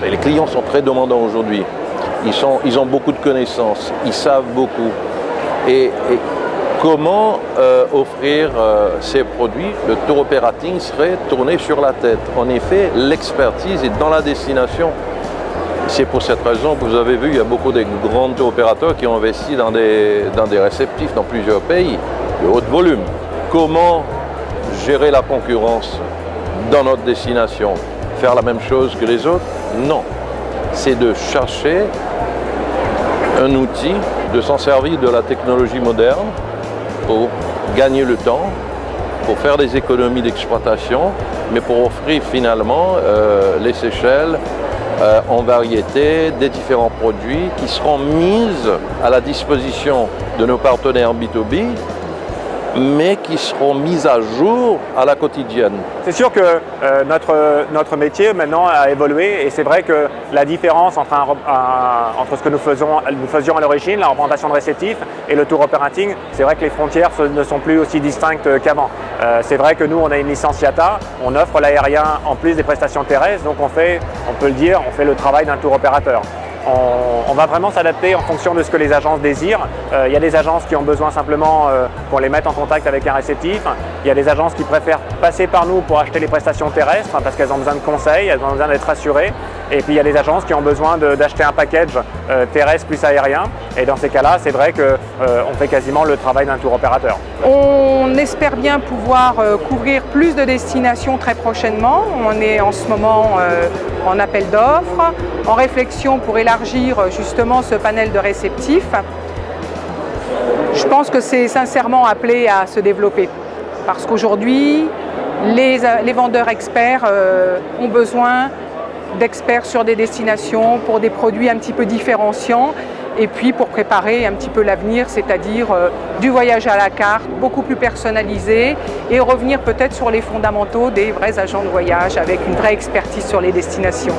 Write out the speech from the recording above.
Et les clients sont très demandants aujourd'hui. Ils ont beaucoup de connaissances, ils savent beaucoup. Et comment offrir ces produits? Le tour operating serait tourné sur la tête. En effet, l'expertise est dans la destination. C'est pour cette raison que vous avez vu, il y a beaucoup de grands tour opérateurs qui ont investi dans des réceptifs dans plusieurs pays de haut volume. Comment gérer la concurrence dans notre destination? Faire la même chose que les autres? Non. C'est de chercher un outil, de s'en servir de la technologie moderne pour gagner le temps, pour faire des économies d'exploitation, mais pour offrir finalement les Seychelles en variété des différents produits qui seront mis à la disposition de nos partenaires B2B, mais qui seront mis à jour à la quotidienne. C'est sûr que notre métier maintenant a évolué et c'est vrai que la différence entre ce que nous faisions à l'origine, la représentation de réceptifs, et le tour operating, c'est vrai que les frontières ne sont plus aussi distinctes qu'avant. C'est vrai que nous, on a une licence IATA, on offre l'aérien en plus des prestations terrestres, donc on peut le dire, on fait le travail d'un tour opérateur. On va vraiment s'adapter en fonction de ce que les agences désirent. Il y a des agences qui ont besoin simplement qu'on les mette en contact avec un réceptif. Il y a des agences qui préfèrent passer par nous pour acheter les prestations terrestres parce qu'elles ont besoin de conseils, elles ont besoin d'être rassurées. Et puis il y a des agences qui ont besoin d'acheter un package terrestre plus aérien. Et dans ces cas-là, c'est vrai qu'on fait quasiment le travail d'un tour opérateur. On espère bien pouvoir couvrir plus de destinations très prochainement. On est en ce moment en appel d'offres, en réflexion pour élargir justement ce panel de réceptifs. Je pense que c'est sincèrement appelé à se développer parce qu'aujourd'hui, les vendeurs experts ont besoin d'experts sur des destinations pour des produits un petit peu différenciants et puis pour préparer un petit peu l'avenir, c'est-à-dire du voyage à la carte, beaucoup plus personnalisé et revenir peut-être sur les fondamentaux des vrais agents de voyage avec une vraie expertise sur les destinations.